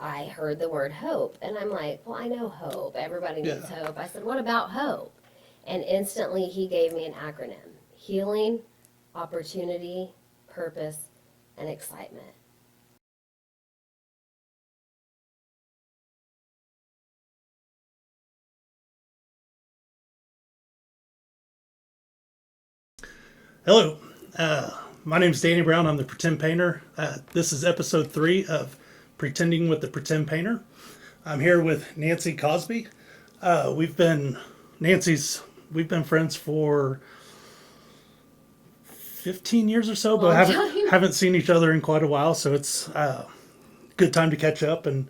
I heard the word hope, and I'm like, well, I know hope. Everybody needs hope. I said, what about hope? And instantly he gave me an acronym: healing, opportunity, purpose, and excitement. Hello, my name is Danny Brown. I'm the Pretend Painter. This is episode 3 of Pretending with the Pretend Painter. I'm here with Nanci Cosby. We've been friends for 15 years or so, but haven't seen each other in quite a while. So it's a good time to catch up and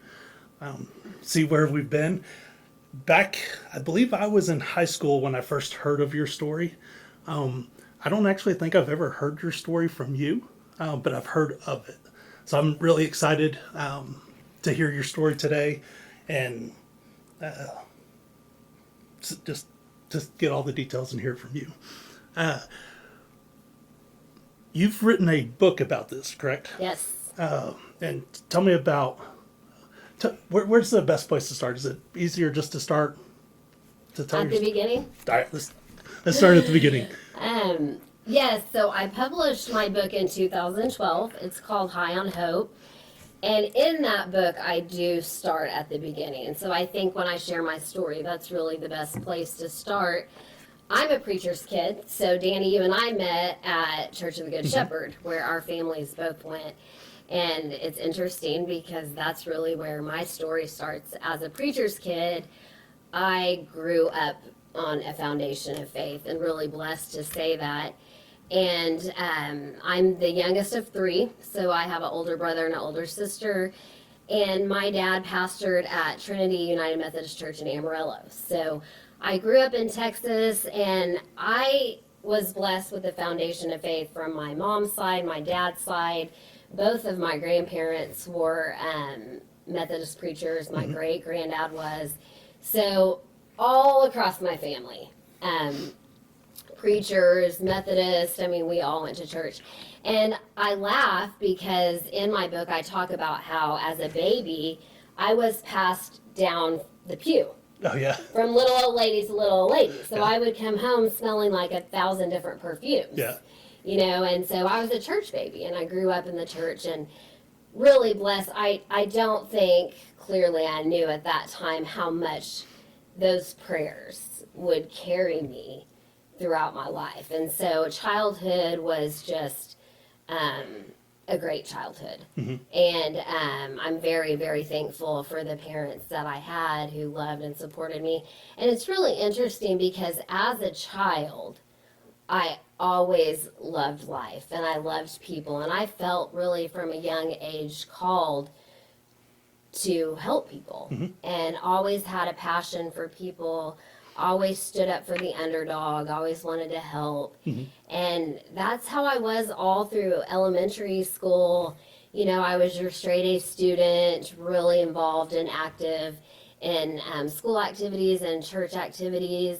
see where we've been. I believe I was in high school when I first heard of your story. I don't actually think I've ever heard your story from you, but I've heard of it. So I'm really excited to hear your story today and just get all the details and hear it from you. You've written a book about this, correct? Yes. And tell me about, where's the best place to start? Is it easier just to start to tell At the beginning? All right, let's start at the beginning. Yes, so I published my book in 2012. It's called High on Hope. And in that book, I do start at the beginning. And so I think when I share my story, that's really the best place to start. I'm a preacher's kid. So Danny, you and I met at Church of the Good Shepherd, where our families both went. And it's interesting because that's really where my story starts. As a preacher's kid, I grew up on a foundation of faith, and really blessed to say that. And I'm the youngest of 3, so I have an older brother and an older sister. And my dad pastored at Trinity United Methodist Church in Amarillo. So I grew up in Texas, and I was blessed with the foundation of faith from my mom's side, my dad's side. Both of my grandparents were Methodist preachers. My great granddad was. So all across my family, preachers, Methodists, I mean, we all went to church. And I laugh because in my book I talk about how as a baby I was passed down the pew. Oh, yeah. From little old lady to little old lady. So I would come home smelling like 1,000 different perfumes. Yeah. You know, and so I was a church baby, and I grew up in the church, and really blessed. I don't think clearly I knew at that time how much those prayers would carry me throughout my life. And so childhood was just a great childhood. And I'm very, very thankful for the parents that I had who loved and supported me. And it's really interesting because as a child, I always loved life and I loved people. And I felt really from a young age called to help people, and always had a passion for people, always stood up for the underdog, always wanted to help. And that's how I was all through elementary school. You know, I was your straight A student, really involved and active in school activities and church activities,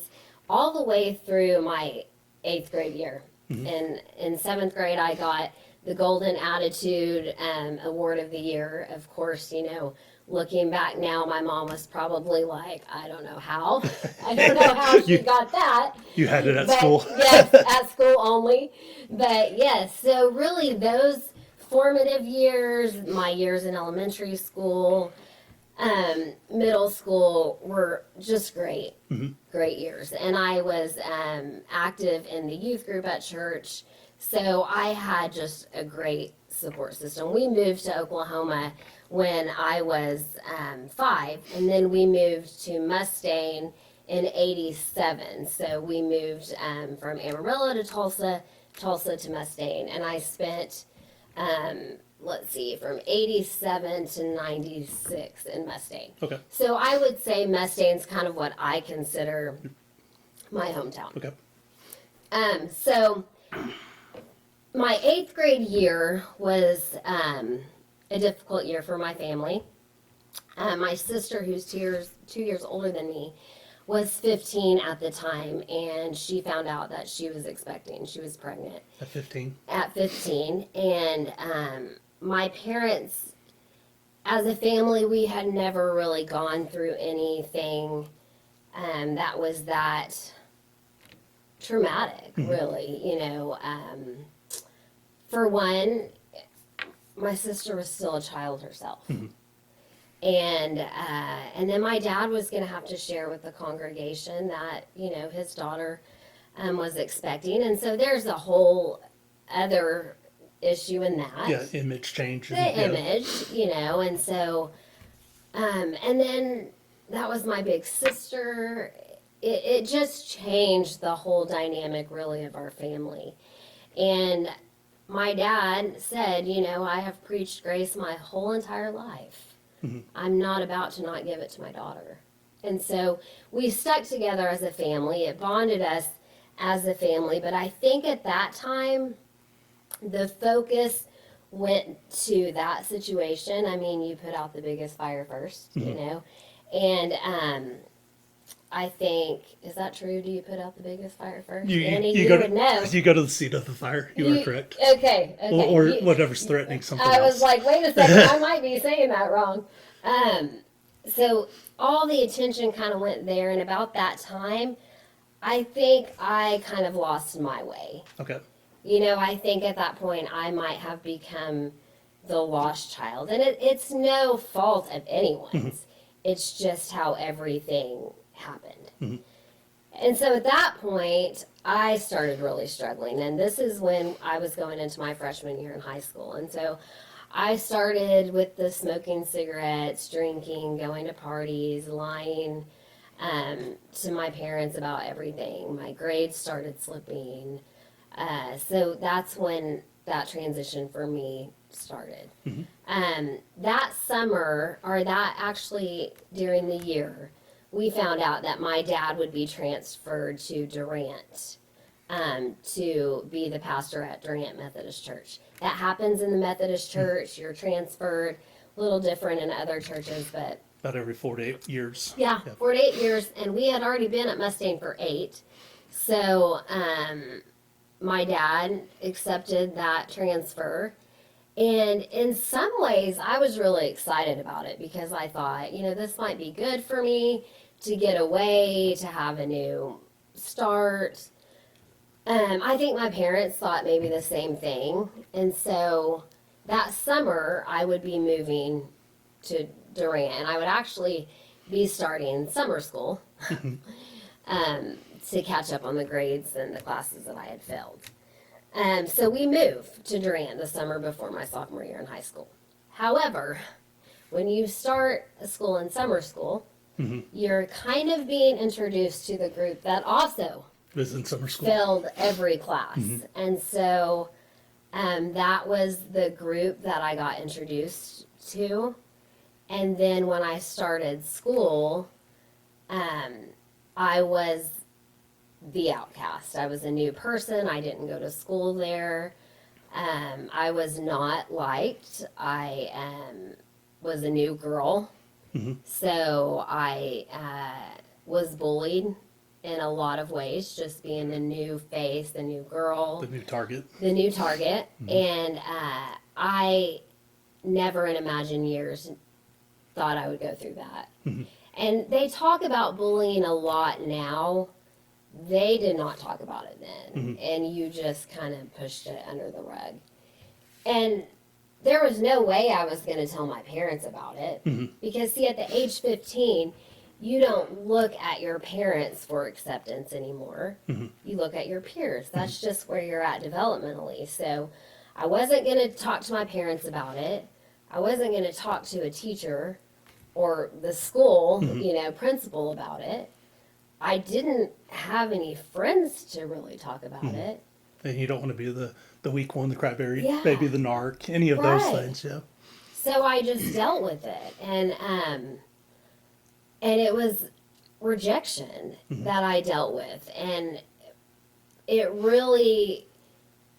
all the way through my 8th grade year. And in 7th grade, I got the Golden Attitude Award of the Year. Of course, you know, looking back now, my mom was probably like, I don't know how. I don't know how she got that. You had it at school. Yes, at school only. But yes, so really those formative years, my years in elementary school, middle school were just great. Great years. And I was active in the youth group at church. So I had just a great support system. We moved to Oklahoma when I was 5, and then we moved to Mustang in '87. So we moved from Amarillo to Tulsa, Tulsa to Mustang, and I spent, from '87 to '96 in Mustang. Okay. So I would say Mustang's kind of what I consider my hometown. Okay. So my 8th grade year was a difficult year for my family. My sister, who's 2 years older than me, was 15 at the time, and she found out that she was expecting. She was pregnant. At 15? At 15. And my parents as a family, we had never really gone through anything that was that traumatic, really. You know, for one, my sister was still a child herself. And then my dad was going to have to share with the congregation that, you know, his daughter was expecting. And so there's a whole other issue in that. Yeah, image change. The image, you know, and so, and then that was my big sister. It just changed the whole dynamic, really, of our family. And my dad said, you know, I have preached grace my whole entire life. I'm not about to not give it to my daughter. And so we stuck together as a family. It bonded us as a family. But I think at that time, the focus went to that situation. I mean, you put out the biggest fire first, you know. And I think, is that true? Do you put out the biggest fire first? Annie, you would know. You go to the seat of the fire. You are correct. Okay. Or whatever's threatening something I else. was like, wait a second, I might be saying that wrong. So all the attention kind of went there, and about that time, I think I kind of lost my way. Okay. You know, I think at that point I might have become the lost child. And it's no fault of anyone's. It's just how everything happened. And so at that point, I started really struggling. And this is when I was going into my freshman year in high school. And so I started with the smoking cigarettes, drinking, going to parties, lying to my parents about everything. My grades started slipping. So that's when that transition for me started. That summer, or that actually during the year, we found out that my dad would be transferred to Durant to be the pastor at Durant Methodist Church. That happens in the Methodist Church. You're transferred, a little different in other churches, but about every 4 to 8 years. Yeah, 4 to 8 years, and we had already been at Mustang for 8. So my dad accepted that transfer. And in some ways, I was really excited about it because I thought, you know, this might be good for me to get away, to have a new start. I think my parents thought maybe the same thing. And so that summer, I would be moving to Durant, and I would actually be starting summer school to catch up on the grades and the classes that I had failed. So we moved to Durant the summer before my sophomore year in high school. However, when you start a school in summer school, you're kind of being introduced to the group that also was in summer school. Failed every class. And so that was the group that I got introduced to. And then when I started school, I was the outcast. I was a new person. I didn't go to school there. I was not liked. I was a new girl. So I was bullied in a lot of ways, just being a new face, a new girl. The new target. The new target. And I never in a million years thought I would go through that. And they talk about bullying a lot now. They did not talk about it then. And you just kind of pushed it under the rug. And there was no way I was going to tell my parents about it. Because, see, at the age 15, you don't look at your parents for acceptance anymore. You look at your peers. That's just where you're at developmentally. So I wasn't going to talk to my parents about it. I wasn't going to talk to a teacher or the school, you know, principal about it. I didn't have any friends to really talk about it. And you don't want to be the weak one, the crybaby, Yeah. baby, the narc, any of those things, yeah. So I just dealt with it, and it was rejection that I dealt with, and it really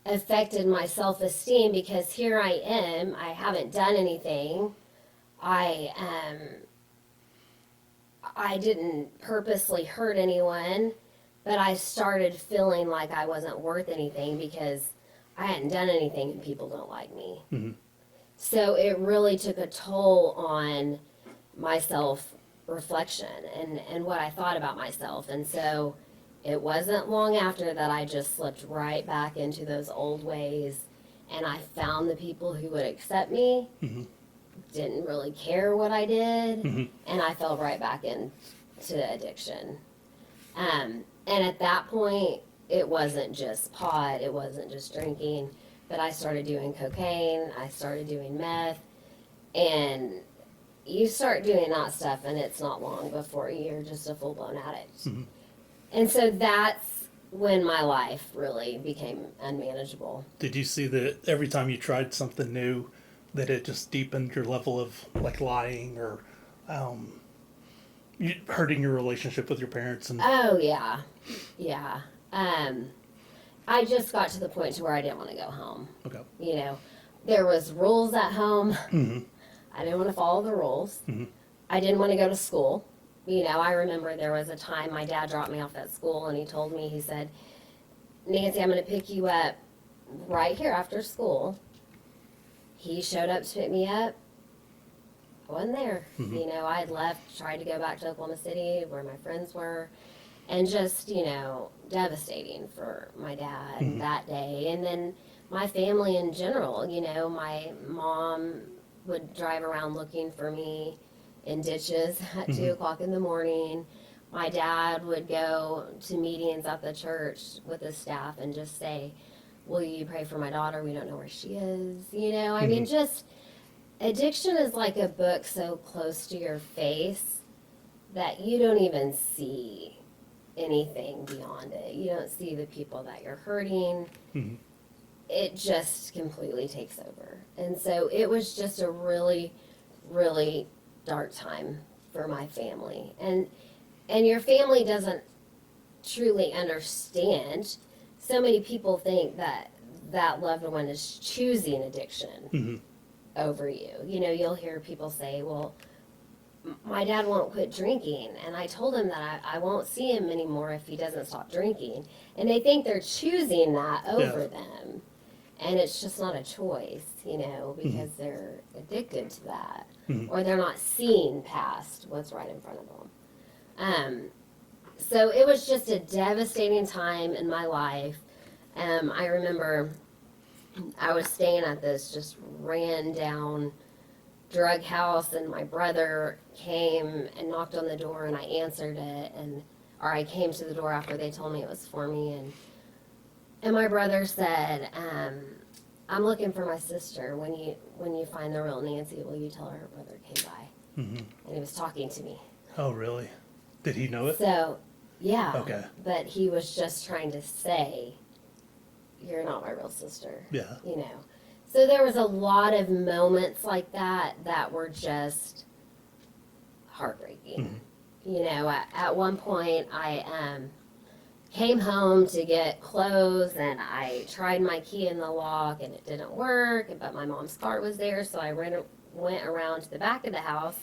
affected my self-esteem because here I am, I haven't done anything. I didn't purposely hurt anyone, but I started feeling like I wasn't worth anything because I hadn't done anything and people don't like me. So it really took a toll on my self reflection and what I thought about myself. And so it wasn't long after that I just slipped right back into those old ways, and I found the people who would accept me, didn't really care what I did, and I fell right back into addiction. And at that point, it wasn't just pot, it wasn't just drinking, but I started doing cocaine, I started doing meth, and you start doing that stuff, and it's not long before you're just a full-blown addict. And so that's when my life really became unmanageable. Did you see that every time you tried something new, that it just deepened your level of like lying or hurting your relationship with your parents? And Oh, yeah. Yeah. I just got to the point to where I didn't want to go home. okay, You know, there was rules at home. I didn't want to follow the rules. I didn't want to go to school. You know, I remember there was a time my dad dropped me off at school and he told me, he said, Nancy, I'm going to pick you up right here after school. He showed up to pick me up. I wasn't there. You know, I had left, tried to go back to Oklahoma City where my friends were, and just, you know, devastating for my dad that day. And then my family in general, you know, my mom would drive around looking for me in ditches at 2 o'clock in the morning. My dad would go to meetings at the church with his staff and just say, will you pray for my daughter? We don't know where she is. You know, I mean, just addiction is like a book so close to your face that you don't even see anything beyond it. You don't see the people that you're hurting. It just completely takes over. And so it was just a really, really dark time for my family. And your family doesn't truly understand. So many people think that that loved one is choosing addiction over you. You know, you'll hear people say, well, my dad won't quit drinking, and I told him that I won't see him anymore if he doesn't stop drinking. And they think they're choosing that over them. And it's just not a choice, you know, because they're addicted to that. Or they're not seeing past what's right in front of them. So it was just a devastating time in my life. I remember I was staying at this just ran down drug house, and my brother came and knocked on the door, and I answered it, or I came to the door after they told me it was for me, and my brother said, I'm looking for my sister. When you find the real Nancy, will you tell her brother came by? And he was talking to me. oh really? Did he know it? So, yeah. Okay. But he was just trying to say, you're not my real sister. Yeah. You know. So there was a lot of moments like that were just heartbreaking. You know, at one point I came home to get clothes, and I tried my key in the lock and it didn't work, but my mom's car was there, so I went around to the back of the house,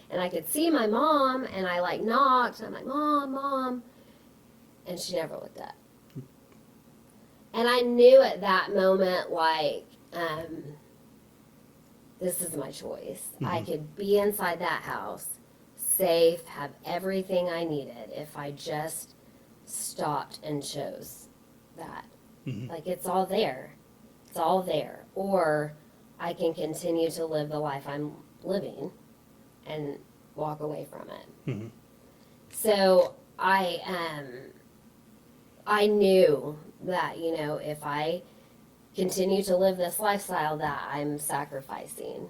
and I could see my mom, and I like knocked, and I'm like, Mom, and she never looked up. And I knew at that moment, like, this is my choice. I could be inside that house, safe, have everything I needed if I just stopped and chose that. Like, it's all there. It's all there. Or I can continue to live the life I'm living and walk away from it. So I knew that, you know, if I continue to live this lifestyle, that I'm sacrificing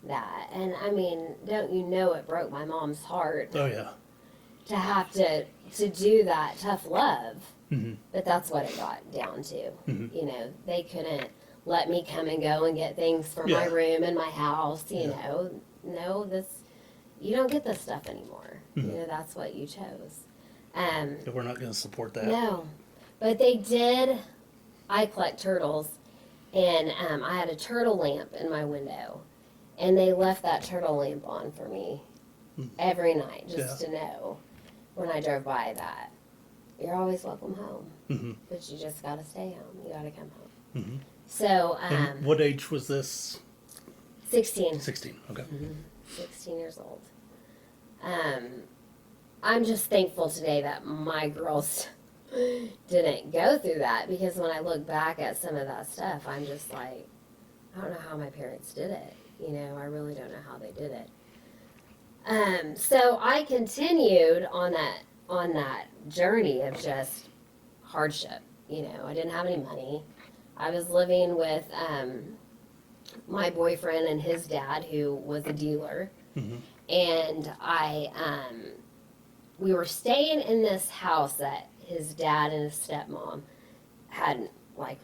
that. And I mean, don't you know, it broke my mom's heart Oh yeah. to have to do that tough love. But that's what it got down to. You know, they couldn't let me come and go and get things for my room and my house, you know. No, you don't get this stuff anymore. You know, that's what you chose. We're not going to support that. No. But they did. I collect turtles, and I had a turtle lamp in my window, and they left that turtle lamp on for me every night just to know when I drove by that you're always welcome home, but you just got to stay home. You got to come home. So, and what age was this? 16. 16. Okay. 16 years old. I'm just thankful today that my girls didn't go through that, because when I look back at some of that stuff, I'm just like, I don't know how my parents did it. I really don't know how they did it. So I continued on that journey of just hardship. I didn't have any money. I was living with my boyfriend and his dad, who was a dealer, and we were staying in this house that his dad and his stepmom had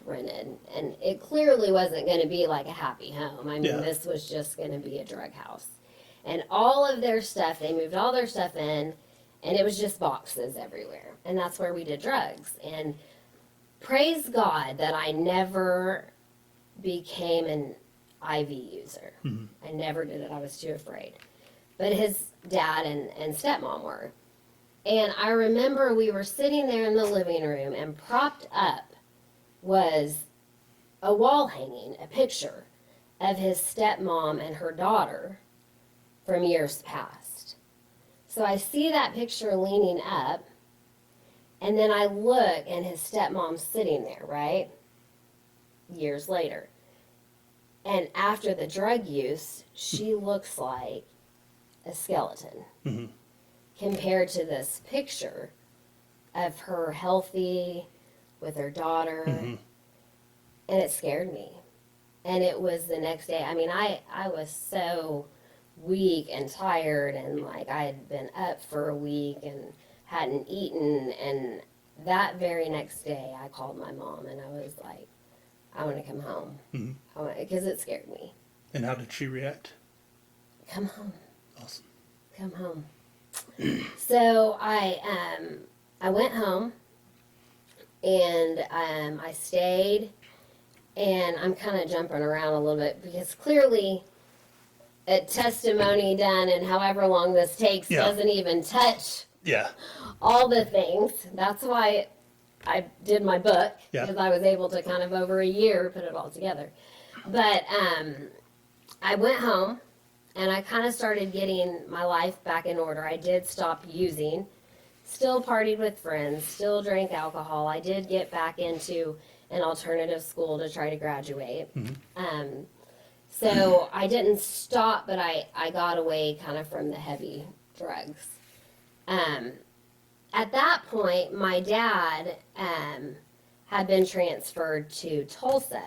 rented, and it clearly wasn't going to be like a happy home. I mean, this was just going to be a drug house. And all of their stuff, they moved all their stuff in, and it was just boxes everywhere. And that's where we did drugs. And praise God that I never became an IV user. I never did it. I was too afraid. But his dad and stepmom were. And I remember we were sitting there in the living room, and propped up was a wall hanging, a picture of his stepmom and her daughter from years past. So I see that picture leaning up, and then I look, and his stepmom's sitting there, right? Years later. And after the drug use, she looks like a skeleton compared to this picture of her healthy with her daughter. And it scared me. And it was the next day. I mean, I was so weak and tired, and I had been up for a week and hadn't eaten. And that very next day, I called my mom, and I was like, I want to come home. Because it scared me. And how did she react? Come home. Awesome. Come home. So I went home, and I stayed, and I'm kind of jumping around a little bit, because clearly a testimony done in however long this takes doesn't even touch all the things. That's why I did my book, because I was able to kind of over a year put it all together. But I went home, and I kind of started getting my life back in order. I did stop using, still partied with friends, still drank alcohol. I did get back into an alternative school to try to graduate. So I didn't stop, but I got away kind of from the heavy drugs. At that point, my dad had been transferred to Tulsa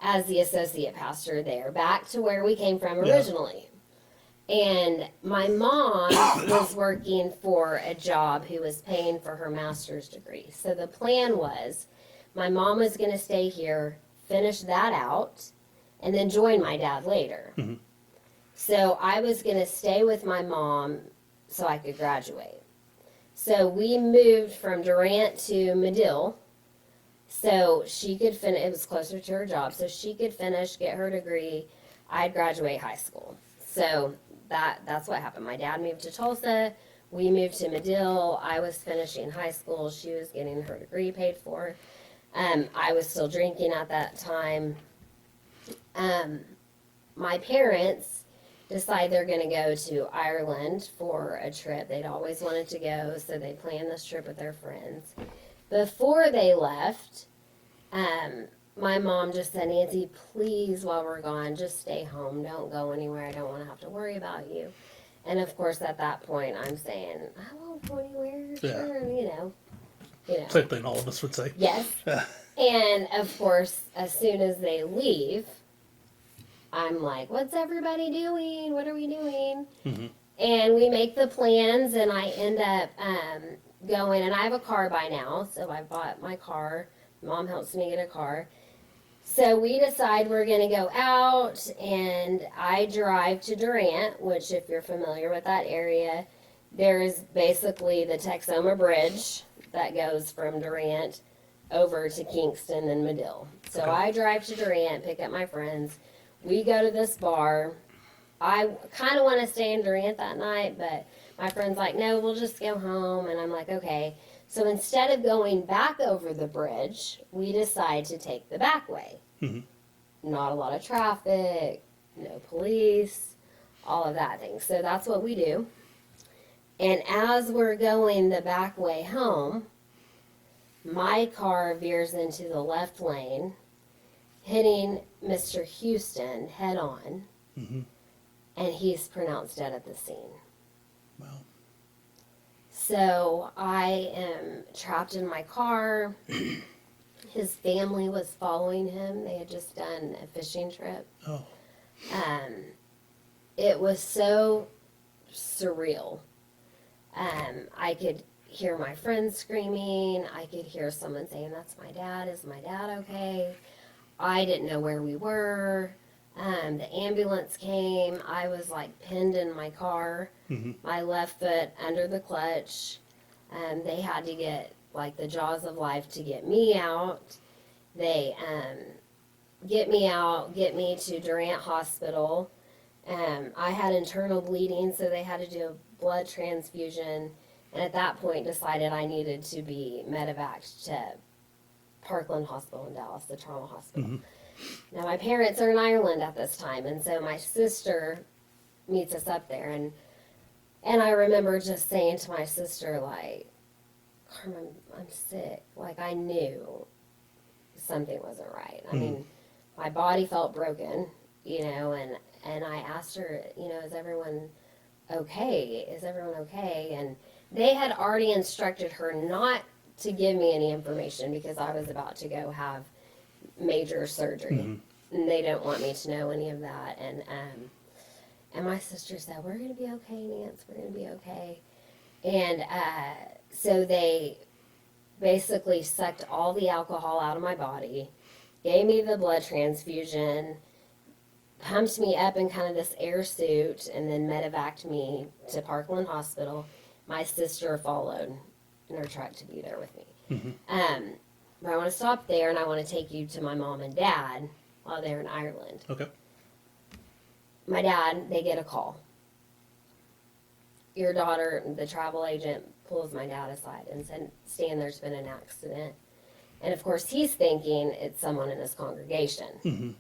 as the associate pastor there, back to where we came from originally. And my mom was working for a job who was paying for her master's degree. So the plan was, my mom was going to stay here, finish that out, and then join my dad later. So I was going to stay with my mom so I could graduate. So we moved from Durant to Medill, so she could finish. It was closer to her job, so she could finish, get her degree. I'd graduate high school. So that's what happened. My dad moved to Tulsa. We moved to Medill. I was finishing high school. She was getting her degree paid for. I was still drinking at that time. My parents decide they're going to go to Ireland for a trip. They'd always wanted to go, so they planned this trip with their friends. Before they left, my mom just said, Nancy, please, while we're gone, just stay home. Don't go anywhere. I don't want to have to worry about you. And of course, at that point, I'm saying, I won't go anywhere. Sure, you know. Same thing all of us would say. Yes. And of course, as soon as they leave, I'm like, what's everybody doing? What are we doing? And we make the plans, and I end up going, and I have a car by now, so I bought my car. Mom helps me get a car. So we decide we're going to go out, and I drive to Durant, which, if you're familiar with that area, there's basically the Texoma Bridge that goes from Durant over to Kingston and Medill. So I drive to Durant, pick up my friends. We go to this bar. I kind of want to stay in Durant that night, but my friend's like, no, we'll just go home. And I'm like, okay. So instead of going back over the bridge, we decide to take the back way. Not a lot of traffic, no police, all of that thing. So that's what we do. And as we're going the back way home, my car veers into the left lane, hitting Mr. Houston head on, and he's pronounced dead at the scene. Wow. So I am trapped in my car. His family was following him. They had just done a fishing trip. Oh. It was so surreal. I could hear my friends screaming. I could hear someone saying, "That's my dad. Is my dad okay?" I didn't know where we were. The ambulance came. I was like pinned in my car, my left foot under the clutch. They had to get like the jaws of life to get me out. They get me out, get me to Durant Hospital. I had internal bleeding, so they had to do a blood transfusion. And at that point decided I needed to be medevaced to Parkland Hospital in Dallas, the trauma hospital. Now my parents are in Ireland at this time, and so my sister meets us up there, and I remember just saying to my sister, like, "Carmen, I'm sick." Like, I knew something wasn't right. I mean, my body felt broken, you know, and I asked her, you know, "Is everyone okay? Is everyone okay?" And they had already instructed her not to give me any information because I was about to go have major surgery, and they don't want me to know any of that. And my sister said, "We're going to be okay, Nance. We're going to be okay." And so they basically sucked all the alcohol out of my body, gave me the blood transfusion, pumped me up in kind of this air suit, and then medevaced me to Parkland Hospital. My sister followed in her truck to be there with me. But I want to stop there, and I want to take you to my mom and dad while they're in Ireland. Okay. My dad, they get a call. Your daughter, the travel agent, pulls my dad aside and said, "Stan, there's been an accident." And of course, he's thinking it's someone in his congregation.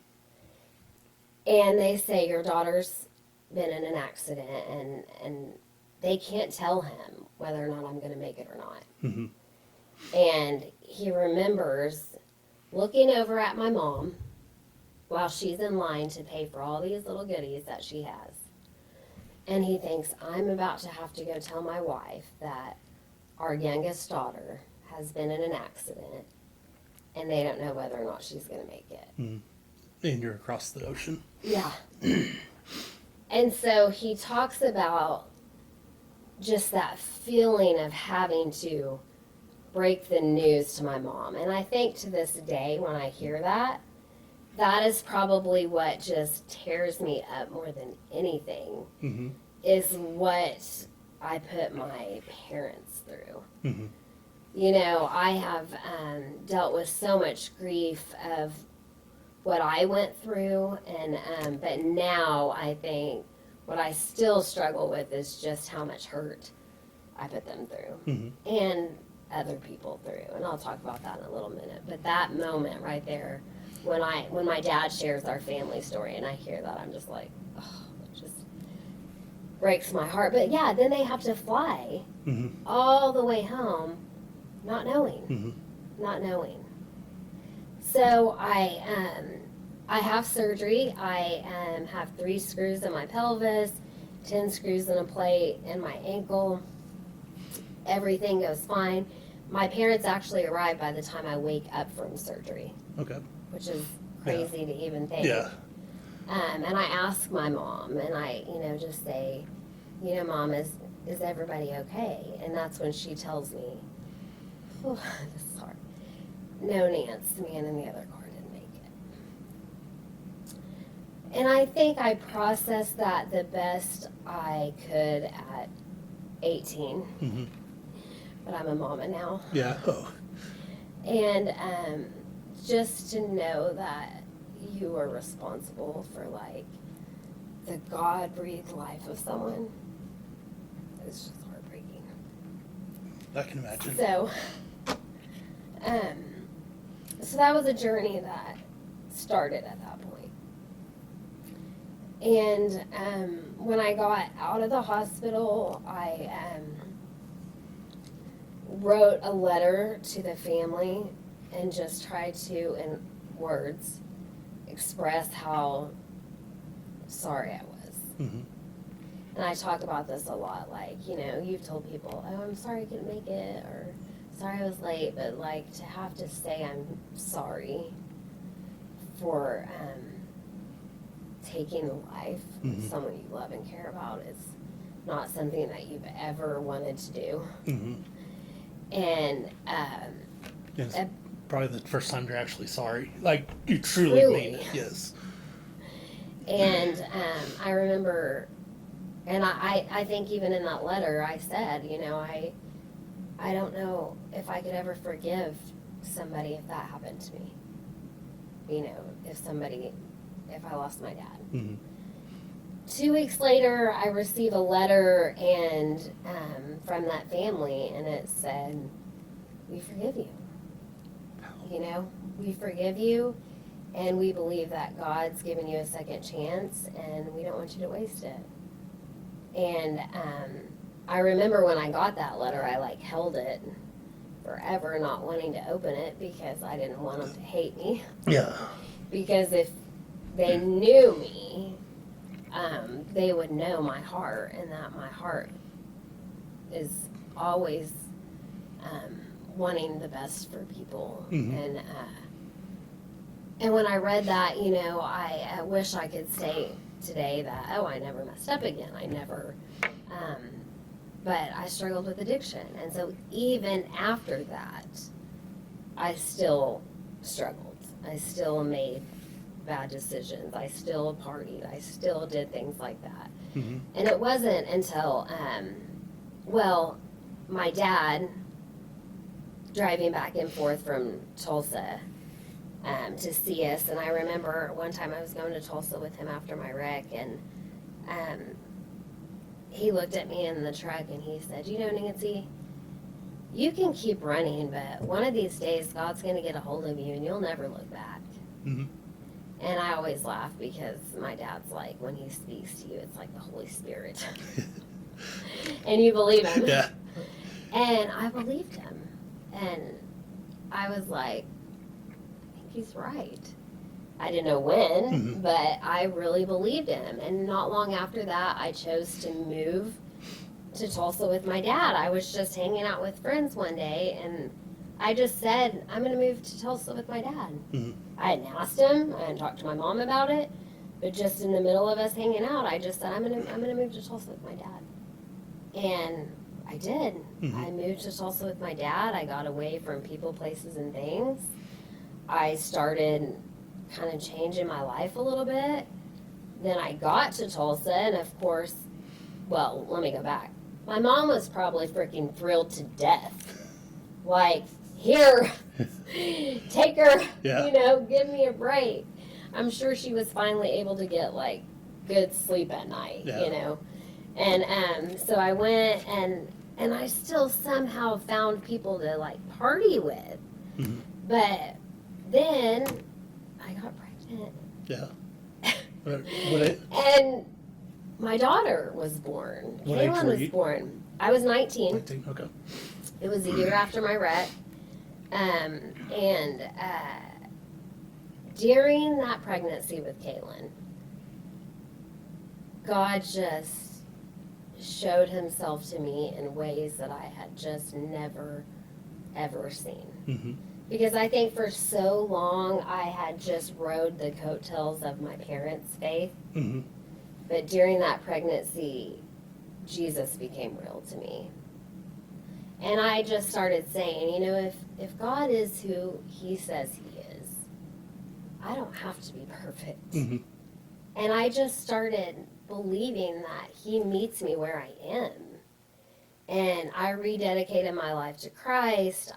And they say, "Your daughter's been in an accident," and they can't tell him whether or not I'm going to make it or not. And he remembers looking over at my mom while she's in line to pay for all these little goodies that she has. And he thinks, "I'm about to have to go tell my wife that our youngest daughter has been in an accident, and they don't know whether or not she's going to make it." And you're across the ocean. Yeah. And so he talks about just that feeling of having to break the news to my mom. And I think to this day, when I hear that, that is probably what just tears me up more than anything, is what I put my parents through. You know, I have dealt with so much grief of what I went through, and but now I think what I still struggle with is just how much hurt I put them through, and other people through. And I'll talk about that in a little minute. But that moment right there, when my dad shares our family story, and I hear that, I'm just like, oh, it just breaks my heart. But yeah, then they have to fly all the way home, not knowing. So I have surgery. I have 3 screws in my pelvis, 10 screws in a plate in my ankle. Everything goes fine. My parents actually arrive by the time I wake up from surgery. Okay. Which is crazy to even think. Yeah. And I ask my mom, and I, just say, "Mom, is everybody okay?" And that's when she tells me, "Oh, this is hard. No, Nance, the man in the other car didn't make it." And I think I processed that the best I could at 18. But I'm a mama now. Yeah. Oh. And just to know that you are responsible for, like, the God-breathed life of someone is just heartbreaking. I can imagine. So, so that was a journey that started at that point. And when I got out of the hospital, I wrote a letter to the family and just tried to, in words, express how sorry I was. Mm-hmm. And I talk about this a lot, like, you've told people, oh, I'm sorry I couldn't make it, or sorry I was late, but like to have to say I'm sorry for taking the life Mm-hmm. of someone you love and care about is not something that you've ever wanted to do. Mm-hmm. And It's probably the first time you're actually sorry. Like, you truly mean it. Yes. And I remember, and I think even in that letter I said, I don't know if I could ever forgive somebody if that happened to me. If I lost my dad. Mm-hmm. 2 weeks later, I receive a letter and from that family, and it said, "We forgive you. We forgive you, and we believe that God's given you a second chance, and we don't want you to waste it." And I remember when I got that letter, I held it forever, not wanting to open it because I didn't want them to hate me. Yeah. Because if they knew me, they would know my heart, and that my heart is always wanting the best for people. Mm-hmm. And when I read that, I wish I could say today that, oh, I never messed up again. I never, but I struggled with addiction. And so even after that, I still struggled. I still made bad decisions. I still partied. I still did things like that. Mm-hmm. And it wasn't until, my dad driving back and forth from Tulsa to see us. And I remember one time I was going to Tulsa with him after my wreck, and he looked at me in the truck and he said, Nanci, you can keep running, but one of these days God's going to get a hold of you and you'll never look back. Mm-hmm. And I always laugh because my dad's like, when he speaks to you, it's like the Holy Spirit. And you believe him. Yeah. And I believed him. And I was like, I think he's right. I didn't know when, Mm-hmm. but I really believed him. And not long after that, I chose to move to Tulsa with my dad. I was just hanging out with friends one day, and I just said, I'm going to move to Tulsa with my dad. Mm-hmm. I hadn't asked him. I hadn't talked to my mom about it. But just in the middle of us hanging out, I just said, I'm gonna move to Tulsa with my dad. And I did. Mm-hmm. I moved to Tulsa with my dad. I got away from people, places, and things. I started kind of changing my life a little bit. Then I got to Tulsa, and of course, well, let me go back. My mom was probably freaking thrilled to death. Like, here, take her, Yeah. give me a break. I'm sure she was finally able to get, good sleep at night, Yeah. And so I went, and I still somehow found people to, party with. Mm-hmm. But then I got pregnant. Yeah. And my daughter was born. What age Kaylin were was you? born. I was 19. 19? Okay. It was a year after my wreck. During that pregnancy with Kaylin, God just showed himself to me in ways that I had just never, ever seen. Mm-hmm. Because I think for so long I had just rode the coattails of my parents' faith. Mm-hmm. But during that pregnancy, Jesus became real to me. And I just started saying, if God is who he says he is, I don't have to be perfect. Mm-hmm. And I just started believing that he meets me where I am. And I rededicated my life to Christ.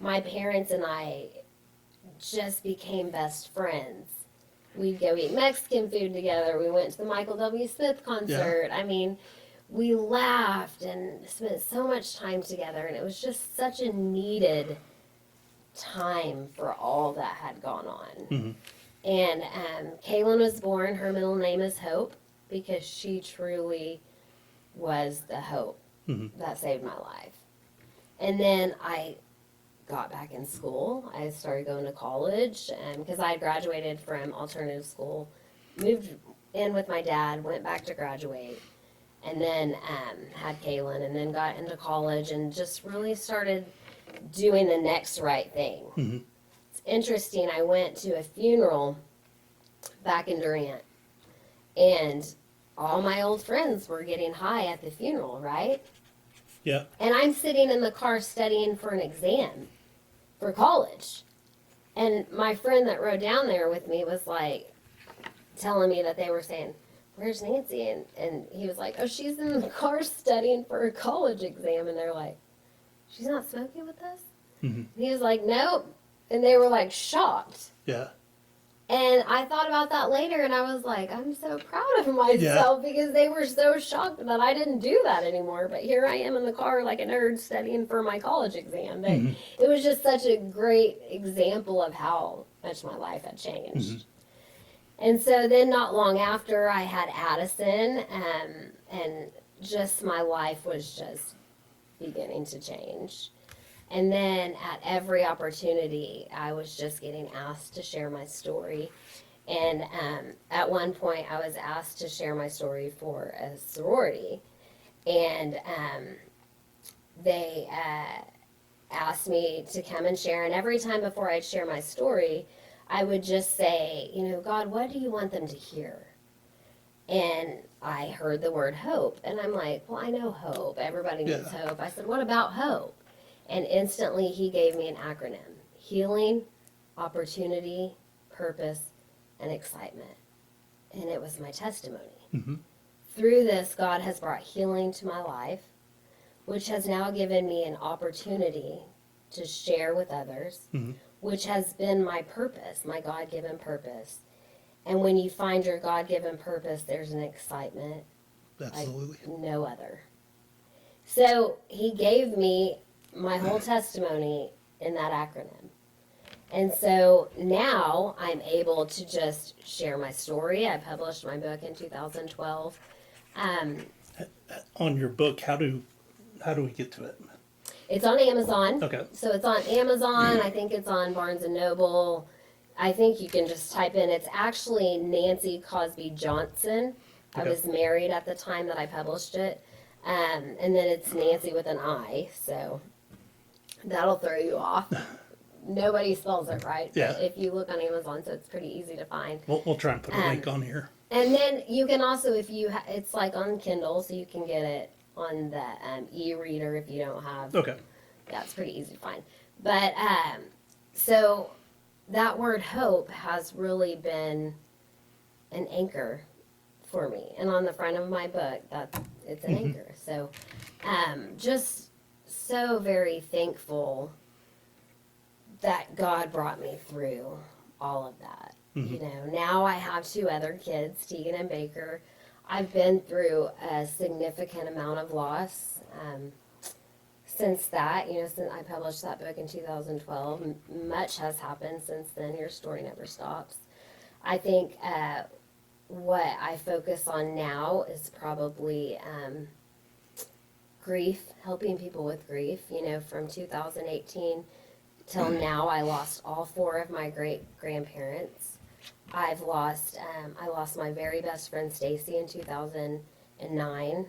My parents and I just became best friends. We'd go eat Mexican food together. We went to the Michael W. Smith concert. Yeah. I mean, we laughed and spent so much time together, and it was just such a needed time for all that had gone on. Mm-hmm. And Kaylin was born. Her middle name is Hope because she truly was the hope that saved my life. And then I got back in school. I started going to college because I had graduated from alternative school, moved in with my dad, went back to graduate, and then had Kaylin, and then got into college and just really started doing the next right thing. It's interesting. I went to a funeral back in Durant, and all my old friends were getting high at the funeral, right? Yeah. And I'm sitting in the car studying for an exam for college. And my friend that rode down there with me was like telling me that they were saying, "Where's Nancy?" And he was like, "Oh, she's in the car studying for a college exam." And they're like, "She's not smoking with us?" And he was like, "Nope." And they were like shocked. Yeah. And I thought about that later, and I was like, I'm so proud of myself because they were so shocked that I didn't do that anymore. But here I am in the car like a nerd studying for my college exam. But it was just such a great example of how much my life had changed. And so then not long after, I had Addison, and just my life was just beginning to change. And then at every opportunity, I was just getting asked to share my story. And at one point, I was asked to share my story for a sorority. And they asked me to come and share. And every time before I'd share my story, I would just say, God, what do you want them to hear? And I heard the word hope. And I'm like, well, I know hope. Everybody needs hope. I said, what about hope? And instantly he gave me an acronym: healing, opportunity, purpose, and excitement. And it was my testimony. Through this, God has brought healing to my life, which has now given me an opportunity to share with others, which has been my purpose, my God-given purpose. And when you find your God-given purpose, there's an excitement Absolutely. like no other. So he gave me my whole testimony in that acronym. And so now I'm able to just share my story. I published my book in 2012. On your book, how do we get to it? It's on Amazon. Okay. So it's on Amazon. I think it's on Barnes and Noble. I think you can just type in. It's actually Nanci Cosby Johnson. I was married at the time that I published it. And then it's Nancy with an I. So that'll throw you off. Nobody spells it right. Yeah. But if you look on Amazon, so it's pretty easy to find. We'll try and put a link on here. And then you can also, if you, it's like on Kindle, so you can get it on the e-reader if you don't have. Okay. Yeah, it's pretty easy to find. But so that word hope has really been an anchor for me. And on the front of my book, it's an anchor. So just so very thankful that God brought me through all of that. Now I have 2 other kids, Tegan and Baker. I've been through a significant amount of loss since that. Since I published that book in 2012, much has happened since then. Your story never stops. I think what I focus on now is probably grief, helping people with grief. From 2018 till now, I lost all 4 of my great-grandparents. I lost my very best friend Stacy in 2009.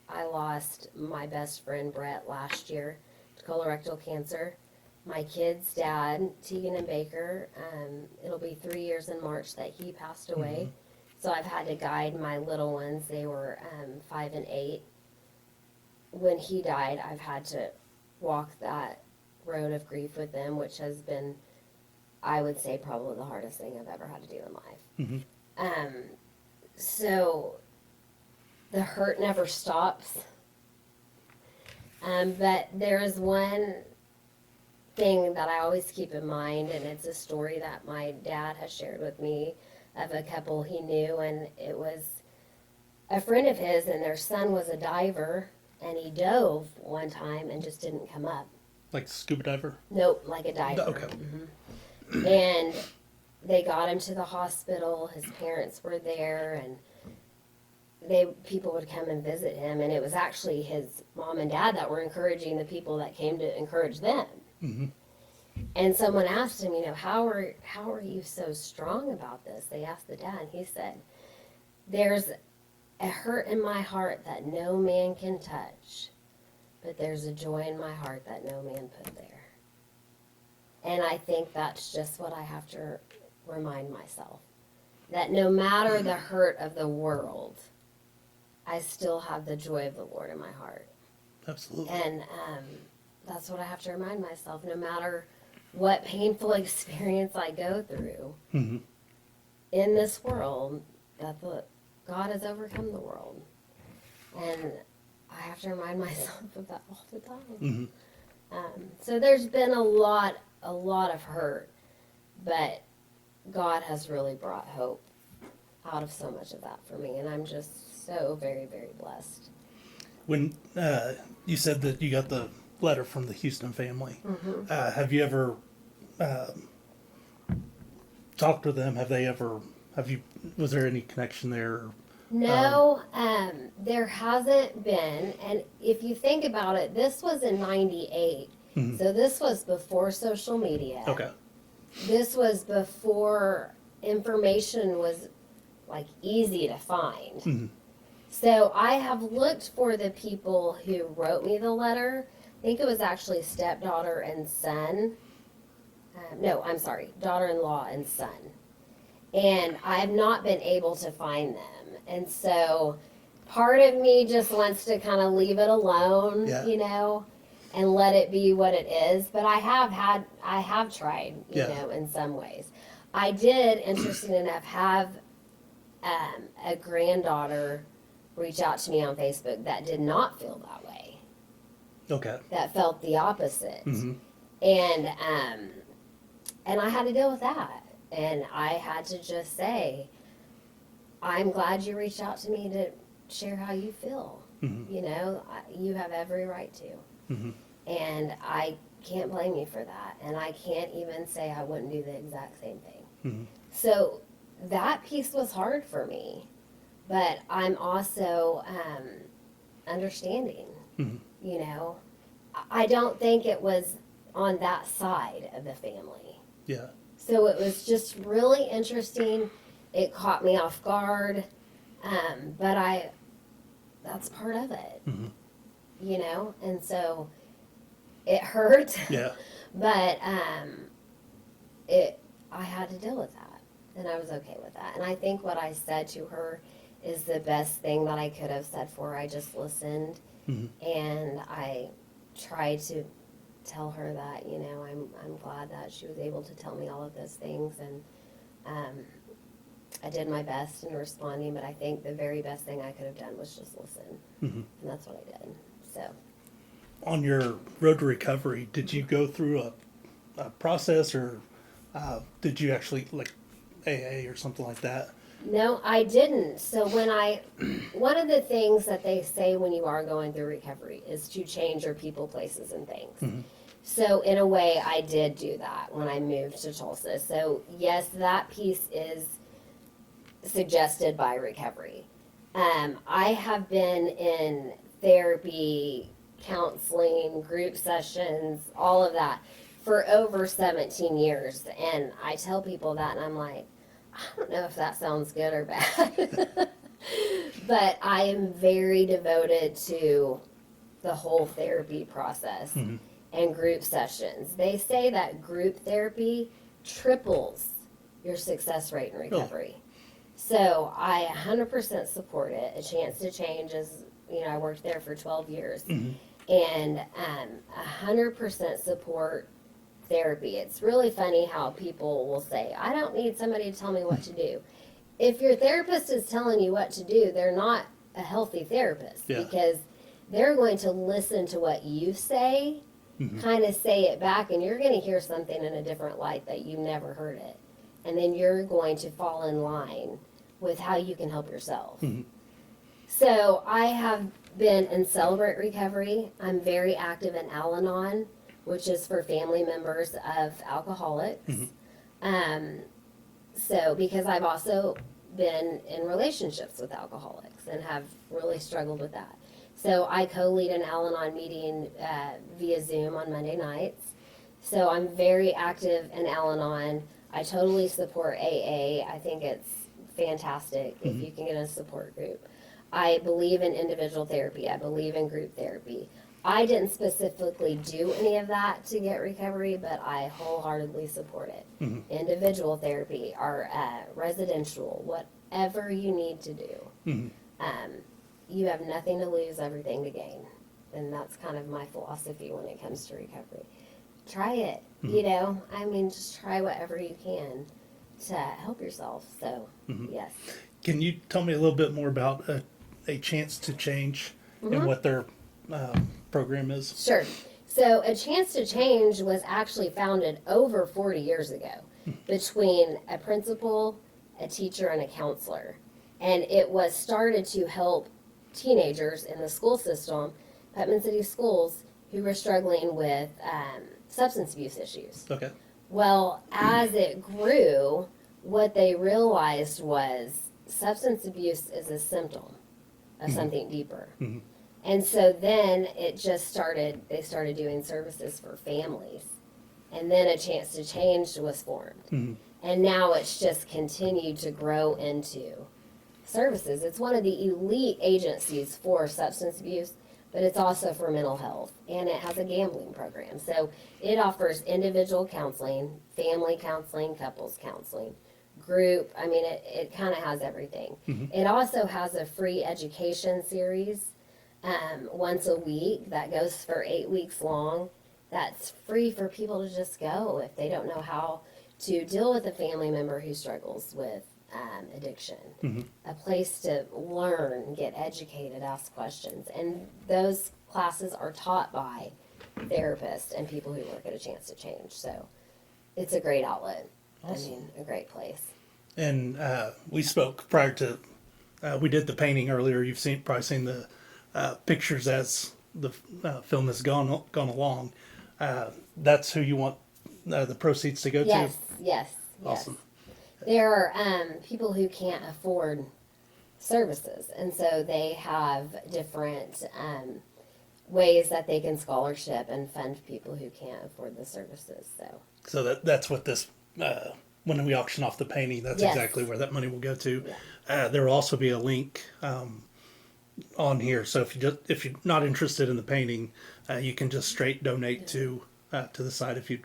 I lost my best friend Brett last year to colorectal cancer. My kids' dad, Tegan and Baker, it'll be 3 years in March that he passed away. So I've had to guide my little ones. They were 5 and 8. When he died, I've had to walk that road of grief with them, which has been, I would say, probably the hardest thing I've ever had to do in life. So the hurt never stops. But there is one thing that I always keep in mind, and it's a story that my dad has shared with me of a couple he knew, and it was a friend of his, and their son was a diver, and he dove one time and just didn't come up. Like scuba diver? Nope, like a diver. Okay. And they got him to the hospital. His parents were there, and people would come and visit him, and it was actually his mom and dad that were encouraging the people that came to encourage them. Mm-hmm. And someone asked him, how are you so strong about this? They asked the dad, and he said, there's a hurt in my heart that no man can touch, but there's a joy in my heart that no man put there. And I think that's just what I have to remind myself, that no matter the hurt of the world, I still have the joy of the Lord in my heart. Absolutely. And that's what I have to remind myself, no matter what painful experience I go through Mm-hmm. in this world, that God has overcome the world. And I have to remind myself of that all the time. Mm-hmm. So there's been a lot of hurt, but God has really brought hope out of so much of that for me, and I'm just so very, very blessed. When you said that you got the letter from the Houston family, Mm-hmm. Have you ever talked to them? Was there any connection there? No, there hasn't been, and if you think about it, this was in '98, Mhm. so this was before social media. Okay. This was before information was like easy to find. Mm-hmm. So I have looked for the people who wrote me the letter. I think it was actually stepdaughter and son. No, I'm sorry, daughter-in-law and son. And I've not been able to find them. And so part of me just wants to kind of leave it alone, Yeah. and let it be what it is. But I have tried, Yeah. in some ways. I did, interesting enough, have a granddaughter reach out to me on Facebook that did not feel that way, Okay. that felt the opposite. Mm-hmm. And I had to deal with that. And I had to just say, I'm glad you reached out to me to share how you feel. Mm-hmm. You have every right to. Mm-hmm. And I can't blame you for that. And I can't even say I wouldn't do the exact same thing. Mm-hmm. So that piece was hard for me. But I'm also understanding. Mm-hmm. I don't think it was on that side of the family. Yeah. So it was just really interesting. It caught me off guard. But that's part of it. Mm-hmm. And so it hurt. Yeah. But I had to deal with that. And I was okay with that. And I think what I said to her is the best thing that I could have said for her. I just listened, Mm-hmm. and I tried to tell her that, I'm glad that she was able to tell me all of those things, and I did my best in responding, but I think the very best thing I could have done was just listen, Mm-hmm. and that's what I did. So On your road to recovery, did you go through a process, or did you actually like AA or something like that? no, I didn't. So one of the things that they say when you are going through recovery is to change your people, places, and things. Mm-hmm. So in a way, I did do that when I moved to Tulsa. So yes, that piece is suggested by recovery. I have been in therapy, counseling, group sessions, all of that for over 17 years. And I tell people that, and I'm like, I don't know if that sounds good or bad. But I am very devoted to the whole therapy process. Mm-hmm. And group sessions. They say that group therapy triples your success rate in recovery. So I 100% support it. A Chance to Change is, I worked there for 12 years. Mm-hmm. And 100% support therapy. It's really funny how people will say, I don't need somebody to tell me what to do. If your therapist is telling you what to do, they're not a healthy therapist, Yeah. because they're going to listen to what you say, Mm-hmm. kind of say it back, and you're going to hear something in a different light that you never heard it. And then you're going to fall in line with how you can help yourself. Mm-hmm. So I have been in Celebrate Recovery. I'm very active in Al-Anon, which is for family members of alcoholics. Mm-hmm. So, because I've also been in relationships with alcoholics and have really struggled with that. So I co-lead an Al-Anon meeting via Zoom on Monday nights. So I'm very active in Al-Anon. I totally support AA. I think it's fantastic if you can get in a support group. I believe in individual therapy. I believe in group therapy. I didn't specifically do any of that to get recovery, but I wholeheartedly support it. Individual therapy or residential, whatever you need to do. You have nothing to lose, everything to gain. And that's kind of my philosophy when it comes to recovery. Try it, you know? I mean, just try whatever you can to help yourself. So, yes. Can you tell me a little bit more about a chance to change and what their program is? Sure. So, A Chance to Change was actually founded over 40 years ago between a principal, a teacher, and a counselor. And it was started to help teenagers in the school system, Putnam City Schools, who were struggling with substance abuse issues. Okay. Well, as it grew, what they realized was substance abuse is a symptom of something deeper. And so then it just started, they started doing services for families. And then A Chance to Change was formed. And now it's just continued to grow into services. It's one of the elite agencies for substance abuse, but it's also for mental health. And it has a gambling program. So it offers individual counseling, family counseling, couples counseling, group. I mean, it kind of has everything. It also has a free education series once a week that goes for 8 weeks long. That's free for people to just go if they don't know how to deal with a family member who struggles with addiction. A place to learn, get educated, ask questions. And those classes are taught by therapists and people who work at A Chance to Change. So it's a great outlet. Awesome. I mean, a great place. And we spoke prior to, we did the painting earlier. You've probably seen the pictures as the film has gone along. That's who you want the proceeds to go Yes, to? yes. Awesome. There are people who can't afford services, and so they have different ways that they can scholarship and fund people who can't afford the services. So that's what this, when we auction off the painting, that's Yes. exactly where that money will go to. Yeah. There will also be a link on here, so if you're not interested in the painting, you can just straight donate to the site if you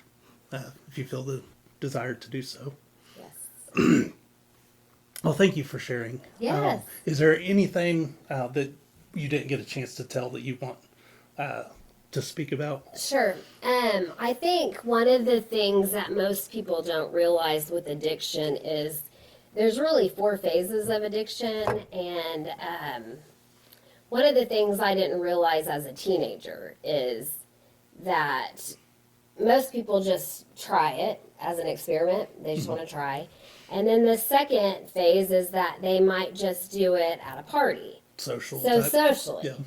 feel the desire to do so. Yes. Well, thank you for sharing. Yes. Is there anything that you didn't get a chance to tell that you want to speak about? Sure. I think one of the things that most people don't realize with addiction is there's really 4 phases of addiction, and one of the things I didn't realize as a teenager is that most people just try it as an experiment. They just want to try. And then the second phase is that they might just do it at a party. Social. So type? socially. Yeah.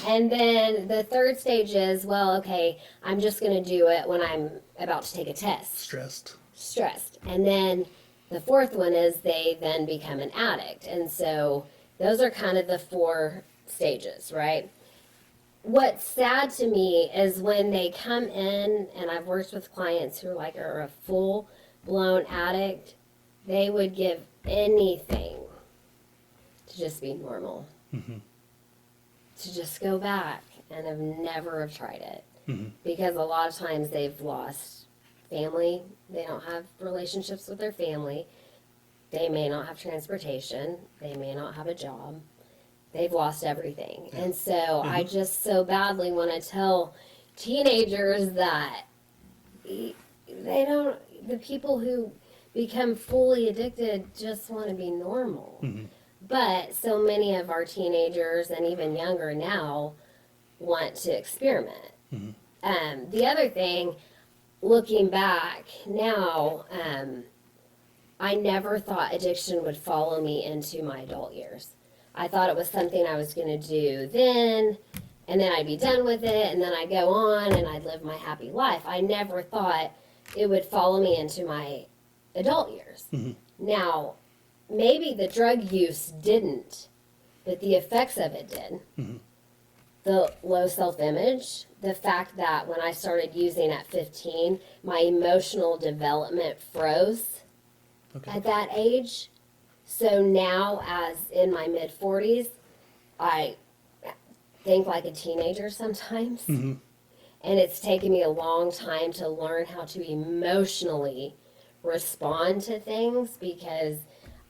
And then the third stage is, well, okay, I'm just going to do it when I'm about to take a test. Stressed. And then the fourth one is they then become an addict. And so those are kind of the 4 stages, right? What's sad to me is when they come in, and I've worked with clients who are a full-blown addict, they would give anything to just be normal. To just go back and have never tried it. Because a lot of times they've lost family. They don't have relationships with their family. They may not have transportation. They may not have a job. They've lost everything. And so I just so badly want to tell teenagers that the people who become fully addicted just want to be normal. But so many of our teenagers and even younger now want to experiment. The other thing, looking back now, I never thought addiction would follow me into my adult years. I thought it was something I was going to do then, and then I'd be done with it, and then I'd go on and I'd live my happy life. I never thought it would follow me into my adult years. Now, maybe the drug use didn't, but the effects of it did. Mm-hmm. The low self-image, the fact that when I started using at 15, my emotional development froze Okay. at that age. So now, as in my mid-40s, I think like a teenager sometimes. Mm-hmm. And it's taken me a long time to learn how to emotionally respond to things because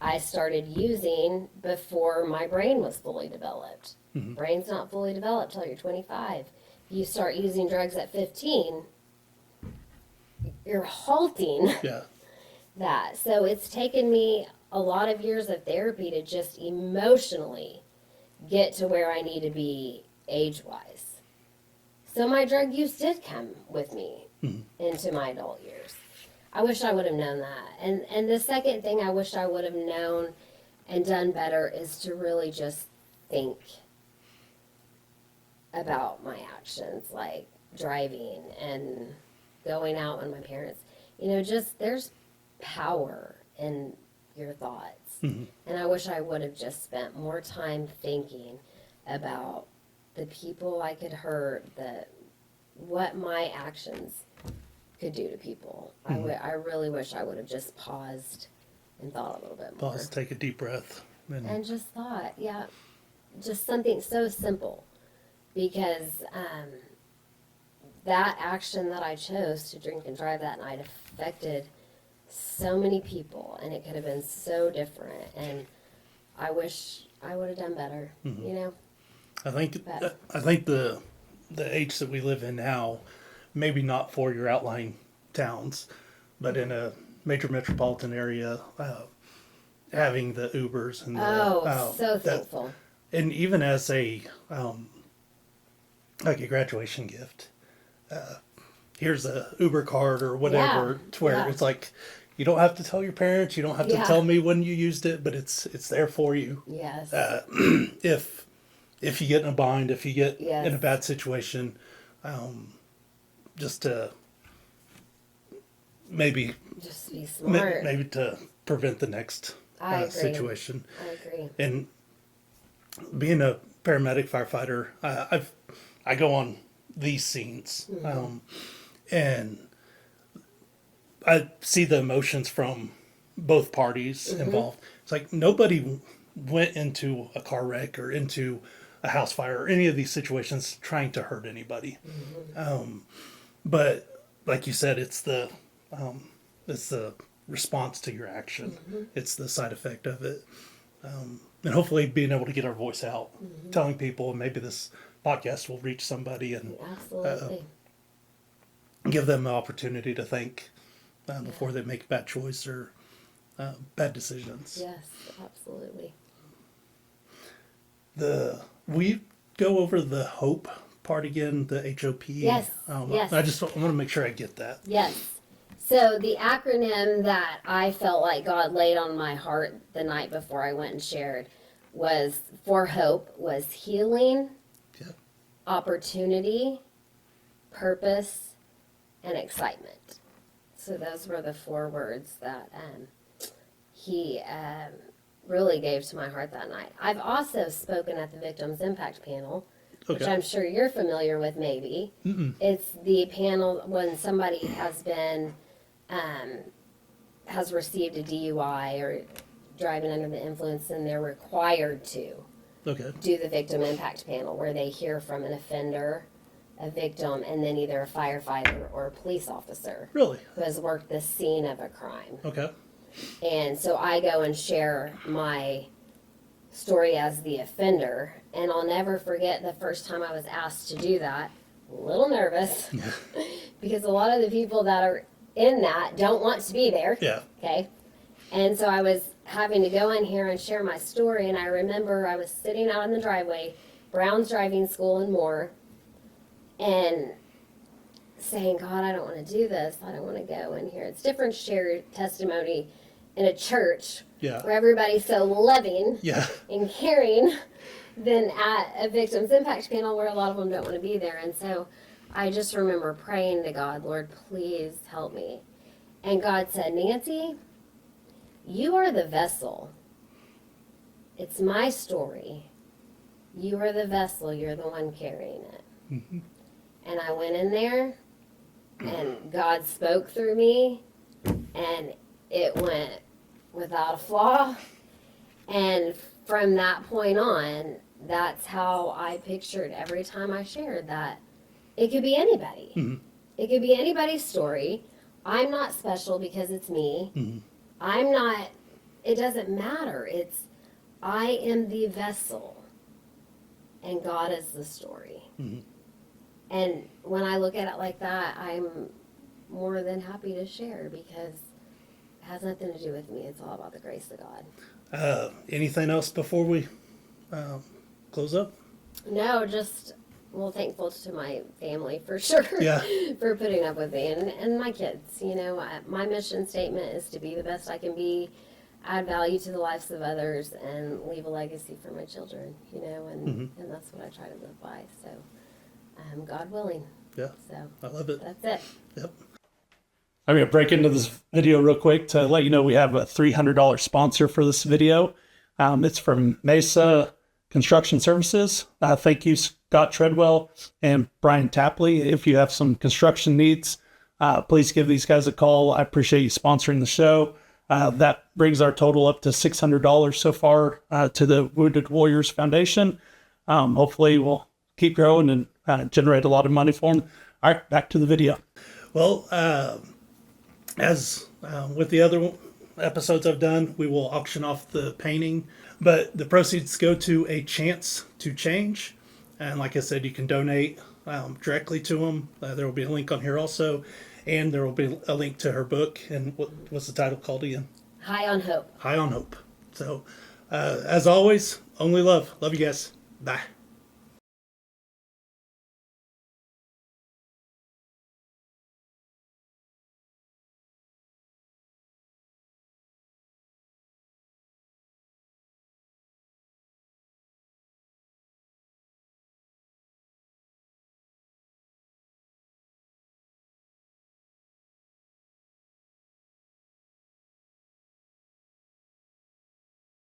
I started using before my brain was fully developed. Mm-hmm. Brain's not fully developed till you're 25. If you start using drugs at 15, you're halting Yeah. that. So it's taken me a lot of years of therapy to just emotionally get to where I need to be age-wise. So my drug use did come with me into my adult years. I wish I would have known that. And the second thing I wish I would have known and done better is to really just think about my actions, like driving and going out when my parents, just there's power in your thoughts. Mm-hmm. And I wish I would have just spent more time thinking about the people I could hurt, what my actions could do to people. I really wish I would have just paused and thought a little bit more. Pause, take a deep breath. And just thought, yeah, just something so simple. Because that action that I chose to drink and drive that night affected so many people, and it could have been so different. And I wish I would have done better, I think But- I think the age that we live in now, maybe not for your outlying towns, but in a major metropolitan area, having the Ubers and so thankful. and even as a like a graduation gift, here's a Uber card or whatever, Yeah, to where yeah. it's like you don't have to tell your parents, you don't have to Yeah. tell me when you used it, but it's there for you. Yes. If you get in a bind, if you get Yes. in a bad situation, just to maybe Just be smart. maybe to prevent the next I agree. situation. I agree. And being a paramedic firefighter, I go on these scenes, and I see the emotions from both parties involved. It's like nobody went into a car wreck or into a house fire or any of these situations trying to hurt anybody. But like you said, it's the response to your action. It's the side effect of it. And hopefully being able to get our voice out, telling people, and maybe this podcast will reach somebody and Absolutely. give them the opportunity to think before they make a bad choice or bad decisions. Yes, absolutely. We go over the HOPE part again, the HOP. Yes, yes. I just want to make sure I get that. Yes. So the acronym that I felt like God laid on my heart the night before I went and shared was for HOPE was healing, Yeah. opportunity, purpose, and excitement. So those were the 4 words that he really gave to my heart that night. I've also spoken at the Victims Impact Panel, which Okay. I'm sure you're familiar with maybe. It's the panel when somebody has been, has received a DUI or driving under the influence, and they're required to Okay. do the Victim Impact Panel where they hear from an offender, a victim, and then either a firefighter or a police officer Really? who has worked the scene of a crime. Okay. And so I go and share my story as the offender. And I'll never forget the first time I was asked to do that. A little nervous because a lot of the people that are in that don't want to be there. Yeah. Okay. And so I was having to go in here and share my story. And I remember I was sitting out in the driveway, Brown's Driving School and more, and saying, God, I don't want to do this. I don't want to go in here. It's different share testimony in a church Yeah. where everybody's so loving Yeah. and caring than at a victims impact panel where a lot of them don't want to be there. And so I just remember praying to God, Lord, please help me. And God said, Nanci, you are the vessel. It's my story. You are the vessel. You're the one carrying it. Mm-hmm. And I went in there, and God spoke through me, and it went without a flaw. And from that point on, that's how I pictured every time I shared that it could be anybody. Mm-hmm. It could be anybody's story. I'm not special because it's me. Mm-hmm. I'm not, it doesn't matter. It's, I am the vessel, and God is the story. Mm-hmm. And when I look at it like that, I'm more than happy to share because it has nothing to do with me. It's all about the grace of God. Anything else before we close up? No, just, well, thankful to my family for sure. Yeah. For putting up with me and my kids. You know, my mission statement is to be the best I can be, add value to the lives of others, and leave a legacy for my children, you know, and that's what I try to live by. So, God willing. Yeah. So, I love it. that's it. Yep. I'm going to break into this video real quick to let you know we have a $300 sponsor for this video. It's from Mesa Construction Services. Thank you, Scott Treadwell and Brian Tapley. If you have some construction needs, please give these guys a call. I appreciate you sponsoring the show. That brings our total up to $600 so far to the Wounded Warriors Foundation. Hopefully we'll keep growing and generate a lot of money for them. All right, back to the video. Well, as with the other episodes I've done, we will auction off the painting, but the proceeds go to A Chance to Change. And like I said, you can donate directly to them. There will be a link on here also, and there will be a link to her book. And what's the title called again? High on Hope. High on Hope. So, as always, only love. Love you guys. Bye.